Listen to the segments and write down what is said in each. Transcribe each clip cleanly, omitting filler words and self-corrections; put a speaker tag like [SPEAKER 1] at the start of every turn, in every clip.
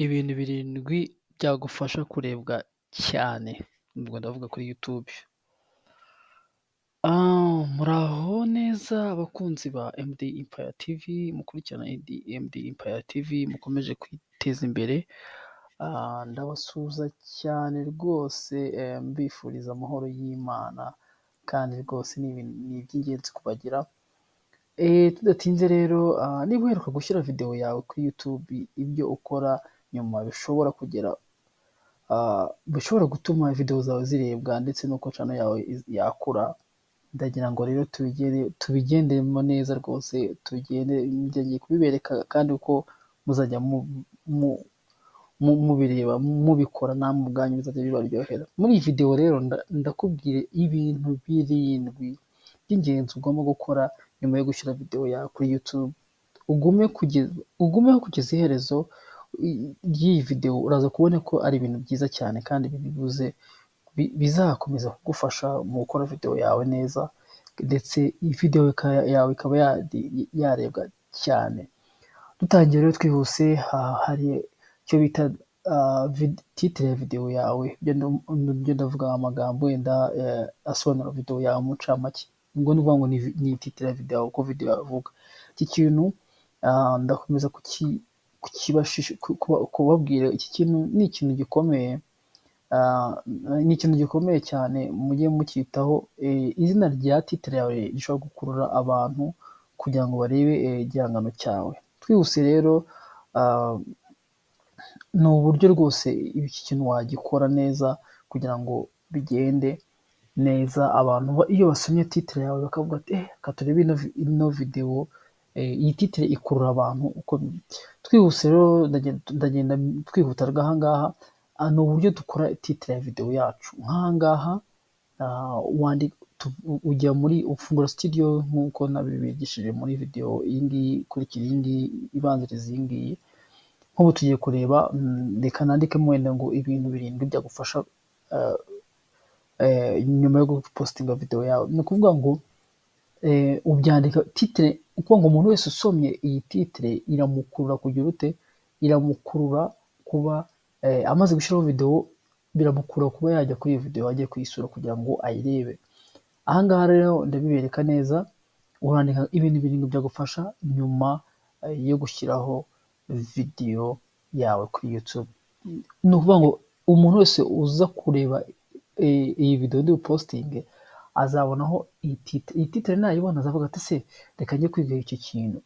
[SPEAKER 1] Ibintu birindwi byagufasha kurebwa cyane, ubwo ndavuga kuri YouTube. Muraho neza abakunzi ba MD Empire TV, mukurikirana MD Empire TV, mukomeje kwiteza imbere. Ndabasuhuza cyane rwose, mbifuriza amahoro y'Imana kandi rwose ni iby'ingenzi kubagira. Tudatinze rero, niba uheruka gushyira video yawe kuri YouTube, ibyo ukora nyuma bishobora gutuma video zawe zirebwa ndetse n'uko channel yawe yakura. Ndagira ngo rero tubigendemo neza rwose, ngiye kubibereka kandi uko muzajya mubireba mubikora namwe ubwanyu bizajya bibaryohera. Muri iyi video rero ndakubwira ibintu birindwi by'ingenzi ugomba gukora nyuma yo gushyira video yawe kuri YouTube. Ugumeho kugeza iherezo ry'iyi video, uraza kubona ko ari ibintu byiza cyane kandi bizakomeza kugufasha mu gukora video yawe neza, ndetse iyi video yawe ikaba yarebwa cyane. Dutangiye rero twihuse, hari icyo bita titre ya video yawe. Ibyo ndavuga amagambo wenda asobanura video yawe mu ncamake. Ubwo ni ukuvuga ngo ni titre ya video uko video yavuga. Iki kintu ndakomeza kubabwira, iki kintu ni ikintu gikomeye. Ni ikintu gikomeye cyane, mujye mucyitaho. Izina rya titre yawe rishobora gukurura abantu kugira ngo barebe igihangano cyawe. Twihuse rero, ni uburyo rwose iki kintu wagikora neza kugira ngo bigende neza. Abantu iyo basomye titre yawe bakavuga ati reka turebe ino video, iyi titre ikurura abantu uko. Twihuse rero, ndagenda twihuta aha ngaha. Ni uburyo dukora titre ya video yacu. Nk'aha ngaha ujya ufungura studio nk'uko nabibigishije muri video iyi ngiyi ikurikira, iyi ngiyi ibanziriza iyi ngiyi. Nk'ubu tugiye kureba, reka nandikemo wenda ngo ibintu birindwi byagufasha nyuma yo gupostinga video yawe. Ni ukuvuga ngo ubyandika titre, ukuvuga ngo umuntu wese usomye iyi titre iramukurura kugira ute, iramukurura kuba amaze gushyiraho video, biramukurura kuba yajya kuri iyo video, agiye kuyisura kugira ngo ayirebe. Aha ngaha rero ndabibereka neza. Urandika ibintu birindwi byagufasha nyuma yo gushyiraho video yawe kuri YouTube. Ni ukuvuga ngo umuntu wese uza kureba iyi video ndi postinge azabonaho iyi titre. Iyi titre nayibona azavuga ati se reka njye kwiga icyo kintu.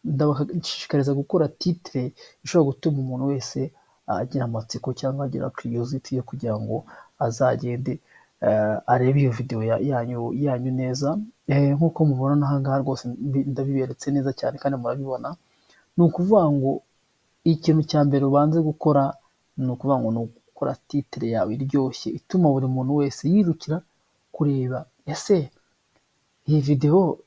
[SPEAKER 1] Ndabashishikariza gukora titre ishobora gutuma umuntu wese agira amatsiko cyangwa agira curiosity yo kugira ngo azagende arebe iyo video yanyu neza. Nk'uko mubona aha ngaha rwose ndabiberetse neza cyane kandi murabibona. Ni ukuvuga ngo ikintu cya mbere ubanze gukora ni ukuvuga ngo ni ugukora titre yawe iryoshye ituma buri muntu wese yirukira kureba, ese iyi video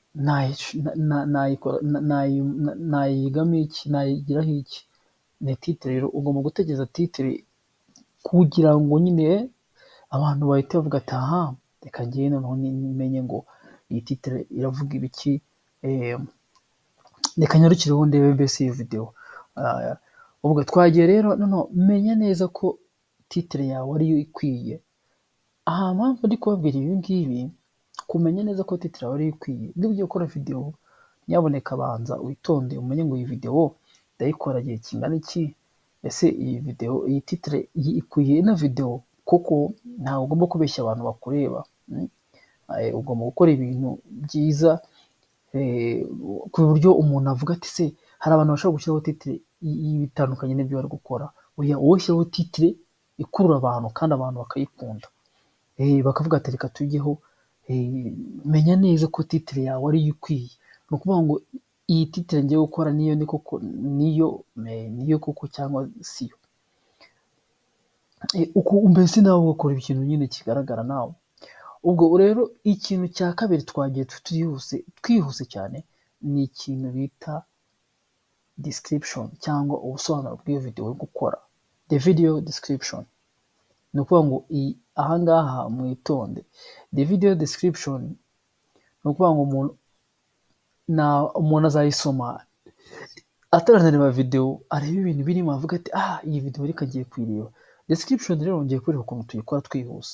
[SPEAKER 1] nayigamo iki, nayigiraho iki. Ni titre rero, ugomba gutegereza titre kugira ngo nyine abantu bahite bavuga ati aha, reka njyewe noneho menye ngo iyi titre iravuga ibiki, reka nyarukireho ndebe mbese iyo video. Ubwo twagiye rero, noneho menya neza ko titre yawe ariyo ikwiye. Aha mpamvu ndi kubabwira ibi ngibi, kumenya neza ko titre yawe ariyo ikwiye. Niba ugiye gukora video, nyaboneka banza witonde umenye ngo iyi video ndayikora igihe kingana iki. Ese iyi titre ikwiye ino video kuko. Ntabwo ugomba kubeshya abantu bakureba. Ugomba gukora ibintu byiza ku buryo umuntu avuga ati se hari abantu bashobora gushyiraho titre bitandukanye n'ibyo bari gukora. Oya, wowe shyiraho titre ikurura abantu kandi abantu bakayikunda, bakavuga ati reka tujyeho. Menya neza ko titre yawe ariyo ikwiye. Ni ukuvuga ngo iyi titre ngiye gukora niyo koko cyangwa siyo. Mbese nawe ugakora ikintu nyine kigaragara nawe. Ubwo rero ikintu cya kabiri twagiye twihuse cyane, ni ikintu bita description cyangwa ubusobanuro bw'iyo video uri gukora, the video description. Ni ukuvuga ngo aha ngaha mwitonde. The video description ni ukuvuga ngo umuntu azayisoma ataranareba video areba ibintu birimo avuga ati iyi video reka ngiye kuyireba. Description rero ngiye kwereka ukuntu tuyikora twihuse.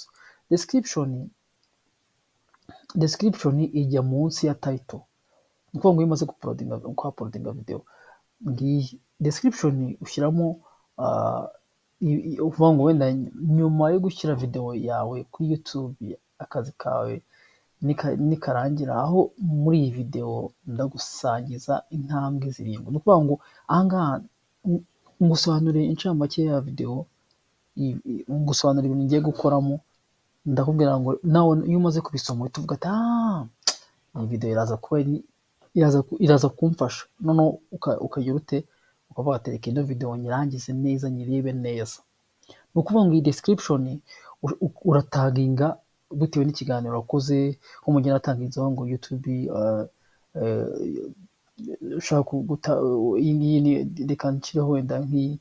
[SPEAKER 1] Description ijya munsi ya title. Ni ukuvuga ngo iyo umaze uploadinga video ngiyi description ushyiramo uvuga ngo wenda nyuma yo gushyira video yawe kuri YouTube akazi kawe nikarangira aho muri iyi video ndagusangiza intambwe 7. Ni ukuvuga ngo ahangaha ngusobanuriye incamake ya video, ngusobanurira ibintu ngiye gukoramo, ndakubwira ngo nawe iyo umaze kubisoma uhita uvuga ati iyi video iraza kumfasha. Noneho ukagira ute ukavuga ati reka ino video nyirangize neza nyirebe neza. Ni ukuvuga ngo iyi description urataginga bitewe n'ikiganiro wakoze, nk'umugeni atangizaho ngo YouTube ushaka iyi ngiyi reka nshyireho wenda nk'iyi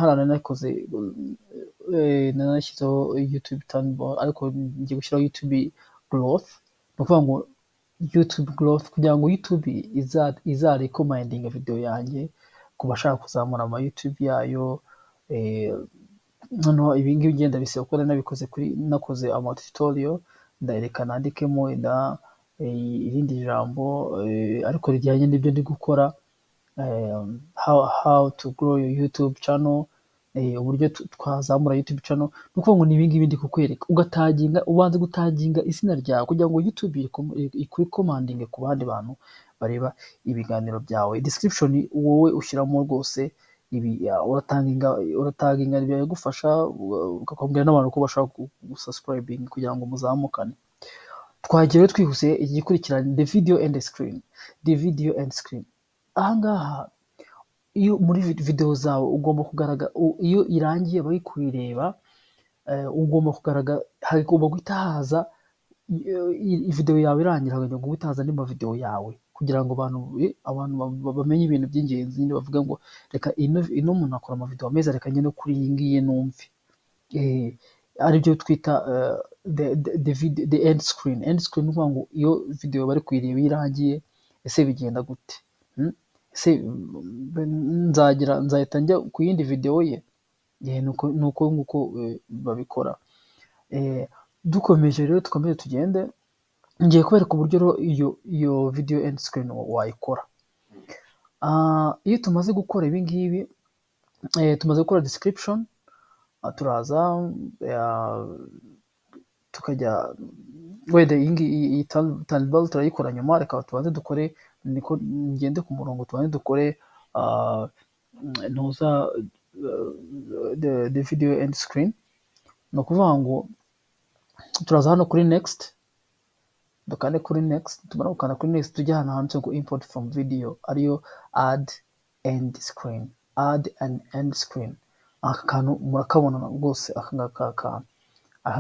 [SPEAKER 1] harana nakoze nanashyizeho YouTube Turnbull ariko ngiye gushyiraho YouTube Growth. Ni ukuvuga ngo YouTube Growth kugira ngo YouTube izarekomendinga video yanjye ku bashaka kuzamura ama YouTube yayo. Noneho ibi ngibi ugenda bisaba kuko nabikoze nakoze ama tutorial, ndareka nandikemo irindi jambo ariko rijyanye n'ibyo ndi gukora, how to grow your YouTube channel, uburyo twazamura YouTube channel. Ni ukuvuga ngo ni ibi ngibi ndi kukwereka, ubanza gutaginga izina ryawe kugira ngo YouTube ikurekomandinge ku bandi bantu bareba ibiganiro byawe. Description wowe ushyiramo rwose ibi urataginga biragufasha, ukakubwira n'abantu ko bashaka gusubscribing kugira ngo muzamukane. Twagiye twihuse igikurikirana the video and screen. Ahangaha iyo muri video zawe ugomba kugaragara, iyo irangiye bari kuyireba ugomba kugaragara, hagomba guhita haza video yawe irangira, hagomba guhita haza andi video yawe kugira ngo abantu bamenye ibintu by'ingenzi. Nyine bavuga ngo reka ino umuntu akora ama video ameza, reka njye no kuri iyi ngiyi numve. Aribyo twita the end screen. End screen ni ukuvuga ngo iyo video bari kuyireba irangiye, ese bigenda gute? Ese nzahita njya ku yindi video ye? Nuko nguko babikora. Dukomeje rero tugende, ngiye kubereka uburyo iyo video end screen wayikora. Iyo tumaze gukora ibi ngibi, tumaze gukora description, turaza tukajya wenda iyi Turnbull turayikora nyuma. Reka tubanze dukore, niko ngende ku murongo, tubanze dukore the video end screen. Ni ukuvuga ngo turaza hano kuri next, dukande kuri next, tumara gukanda kuri next tujya hano handitse ngo import from video, ariyo add end screen. Aka kantu murakabona rwose, aka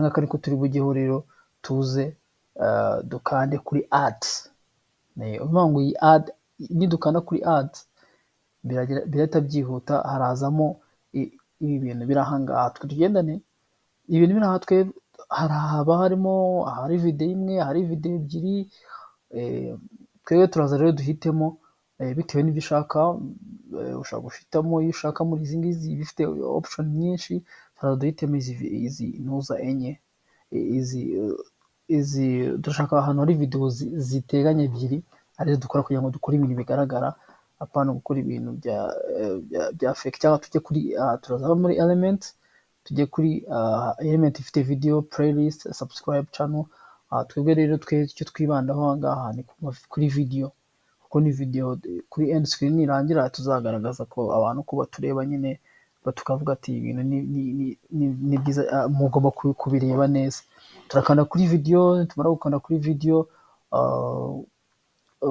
[SPEAKER 1] ngaka niko turi bujyeho rero. Tuze dukande kuri add. Uvuga ngo iyi add, nidukanda kuri add birahita byihuta, harazamo ibi bintu biri ahangaha. Tugendane ibintu biri aha, haba harimo ahari video imwe, ahari video ebyiri. Twebwe turaza rero duhitemo bitewe n'ibyo ushaka. Ushaka guhitamo iyo ushaka muri izi ngizi bifite option nyinshi. Turaza duhitemo izi ntuza enye. Izi dushaka ahantu hari video ziteganye ebyiri, arizo dukora kugira ngo dukore ibintu bigaragara, apana gukora ibintu bya fake. Cyangwa tujye kuri turaza muri element, tujye kuri element ifite video playlist, subscribe channel. Twebwe rero icyo twibandaho ahangaha ni kuri video, kuko ni video kuri end screen irangira tuzagaragaza ko abantu ko batureba nyine, tukavuga ati ibintu ni byiza, mugomba kubireba neza. Turakanda kuri video, tumara gukanda kuri video,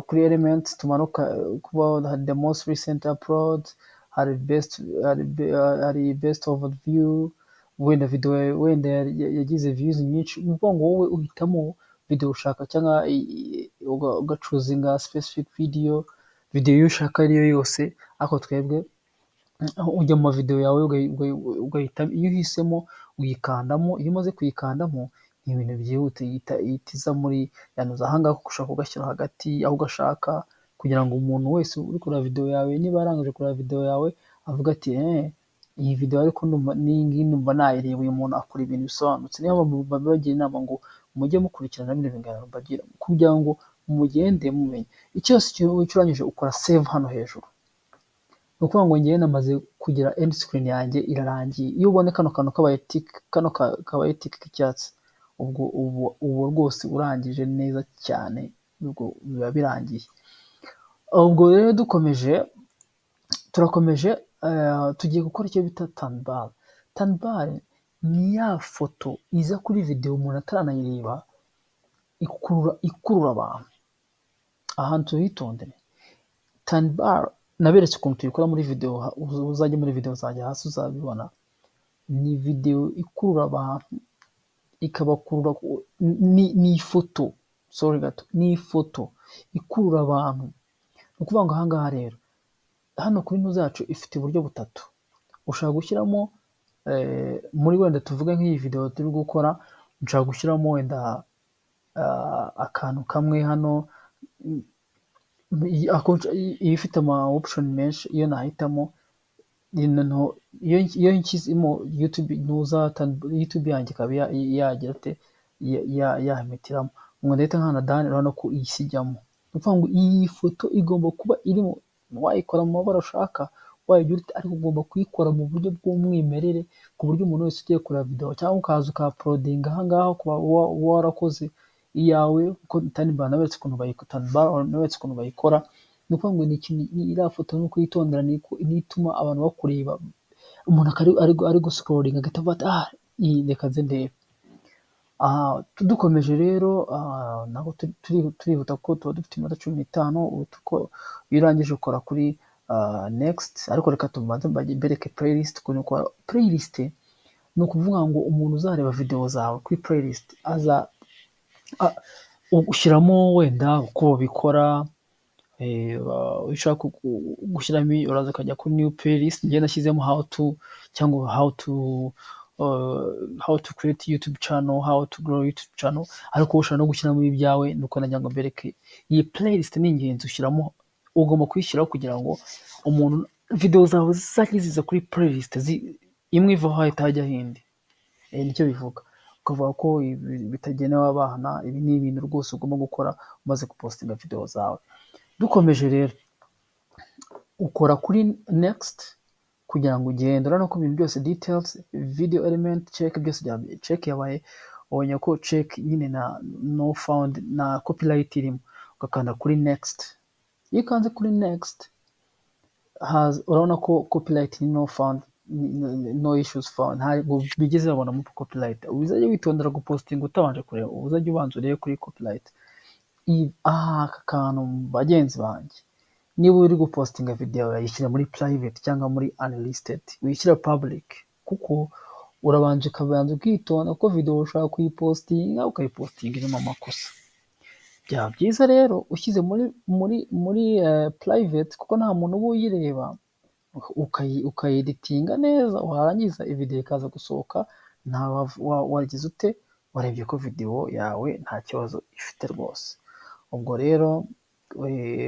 [SPEAKER 1] kuri element tumanuka kuba the most recent upload, hari best overview. Wenda video wenda yagize views nyinshi, ubwo ngo wowe uhitamo video ushaka, cyangwa ugacuzinga specific video yo ushaka ariyo yose. Ariko twebwe ujya mu video yawe ugahita, iyo uhisemo uyikandamo. Iyo umaze kuyikandamo ni ibintu byihute, ihita iza muri yanuza ahangaha, ushaka ugashyira hagati aho ugashaka, kugira ngo umuntu wese uri kureba video yawe niba yarangije kureba video yawe avuga ati iyi video ariko n'iyi ngiyi numva nayireba, uyu muntu akora ibintu bisobanutse. Niyo mpamvu babagira inama ngo mujye mukurikirana bino biganiro mbagira kugira ngo mugende mumenye. Icyose urangije ukora save hano hejuru. Ni ukuvuga ngo njyewe namaze kugira end screen yanjye irarangiye. Iyo ubone kano kantu kabaye tick k'icyatsi, ubwo rwose urangije neza cyane, ubwo biba birangiye. Ubwo rero turakomeje tugiye gukora icyo bita thumbnail. Thumbnail ni ya foto iza kuri video umuntu ataranayireba ikurura abantu. Ahantu tuhitondere. Thumbnail naberetse ukuntu tuyikora muri video, uzajya muri video zanjye hasi uzabibona. Ni video ikurura abantu, ikabakurura, ni ifoto, sorry gato, ni ifoto ikurura abantu. Ni ukuvuga ngo ahangaha rero, hano kuri ino zacu ifite uburyo butatu. Ushaka gushyiramo muri wenda tuvuge nk'iyi video turi gukora, nshaka gushyiramo wenda akantu kamwe hano, iyo ifite ama option menshi, iyo nahitamo iyo nshyizemo YouTube yanjye ikaba yagira ate yahimitiramo ngo ndahita nkana dani, urabona ko iyisijyamo. Ni ukuvuga ngo iyi foto igomba kuba irimo, wayikora mu mabara ushaka, wayigira ute, ariko ugomba kuyikora mu buryo bw'umwimerere, ku buryo umuntu wese ugiye kureba video cyangwa ukaza ukauploadinga ahangaha kuba warakoze iyawe, kuko Thumbnail naberetse ukuntu bayikora. Ni ukuvuga ngo iriya foto no kuyitondera nituma abantu bakureba, umuntu ari guscrolling agahita avuga ati iyi reka nze ndebe. Dukomeje rero, ntabwo turihuta kuko tuba dufite iminota 15. Iyo urangije ukora kuri next, ariko reka tubanze mbereke playlist. Ukuntu ukora playlist ni ukuvuga ngo umuntu uzareba video zawe kuri playlist ushyiramo wenda uko babikora. Ushaka gushyiramo uraza ukajya kuri new playlist. Njye nashyizemo how to, cyangwa how to create YouTube channel, how to grow YouTube channel, ariko ushaka no gushyiramo ibyawe. Nuko najya ngo mbereke iyi playlist ni ingenzi ushyiramo, ugomba kuyishyiraho kugira ngo umuntu video zawe zizajye ziza kuri playlist imwe iva hahita hajya hindi. Nicyo bivuga, ukavuga ko bitagenewe abana. Ibi ni ibintu rwose ugomba gukora umaze gupostinga video zawe. Dukomeje rero, ukora kuri next kugira ngo ugende. Urabona ko ibintu byose details, video element, check byose check yabaye. Ubonye ko check nyine na no found na copyright irimo, ugakanda kuri next. Iyo ukanze kuri next, urabona ko copyright ni no found, no issues found, ntabwo bigeze babonamo copyright. Uzajya witondera gupostinga utabanje kureba, uzajya ubanza urebe kuri copyright. Aka kantu bagenzi banjye, niba uri gupostinga video yayishyira muri private cyangwa muri unlisted, wishyira public, kuko urabanza ukitonda ko video ushaka kuyipostinga ukayipostinga irimo amakosa. Byaba byiza rero ushyize muri private, kuko nta muntu uba uyireba, ukayieditinga neza, warangiza video ikaza gusohoka nta wagize ute, warebye ko video yawe nta kibazo ifite rwose. Ubwo rero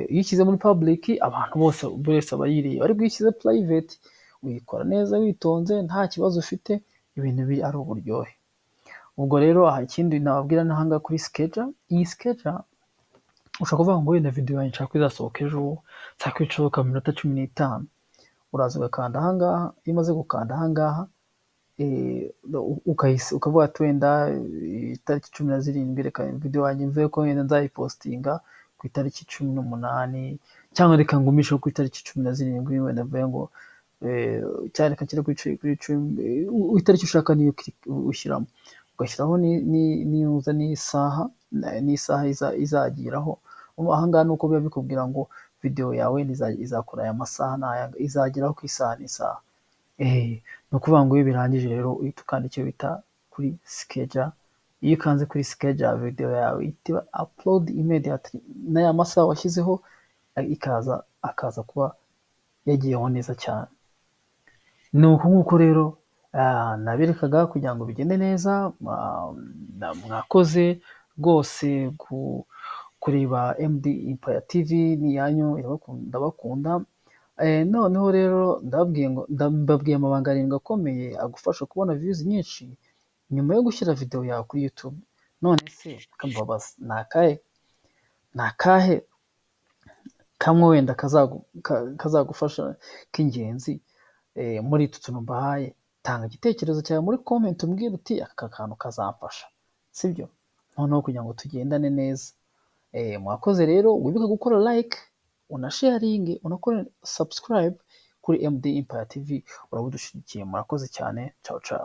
[SPEAKER 1] iyo ushyize muri public, abantu bose abayireba, ariko iyo ushyize private uyikora neza witonze, nta kibazo ufite, ibintu biri ari uburyohe. Ubwo rero ikindi nababwira n'ahanga kuri schedule. Iyi schedule ushaka kuvuga ngo wenda video yanjye nshaka izasohoka ejo, nshaka isohoka mu minota 15, uraza ugakanda ahangaha. Iyo umaze gukanda ahangaha, ukavuga ati wenda itariki 17 reka video yanjye mvuye ko wenda nzayipostinga ku itariki 18, cyangwa reka ngumishe ku itariki 17, wenda mvuye ngo cyane reka nshyire kuri 10, itariki ushaka niyo ushyiramo. Ugashyiraho n'isaha izagiraho. Ahangaha nuko biba bikubwira ngo video yawe izakora aya masaha n'aya, izageraho ku isaha n'isaha. Ni ukuvuga ngo iyo birangije rero uhita ukanda icyo bita kuri schedule. Iyo ukanze kuri schedule, video yawe ihita upload immediately, n'aya masaha washyizeho akaza kuba yagiyeho neza cyane. Ni uku nguko rero naberekaga kugira ngo bigende neza. Mwakoze rwose kureba MD Empire TV ni yanyu, ndabakunda. Noneho rero mbabwiye amabanga 7 akomeye agufasha kubona views nyinshi nyuma yo gushyira video yawe kuri YouTube. None se kambabaza nakahe kamwe wenda kazagufasha k'ingenzi muri utu tuntu mbahaye? Tanga igitekerezo cyawe muri comment umbwire uti aka kantu kazamfasha, sibyo? Noneho kugira ngo tugendane neza. Mwakoze rero, wibuke gukora like, unasharinge, unakore subscribe kuri MD Empire TV. Uraba udushigikiye. Murakoze cyane. Ciao ciao.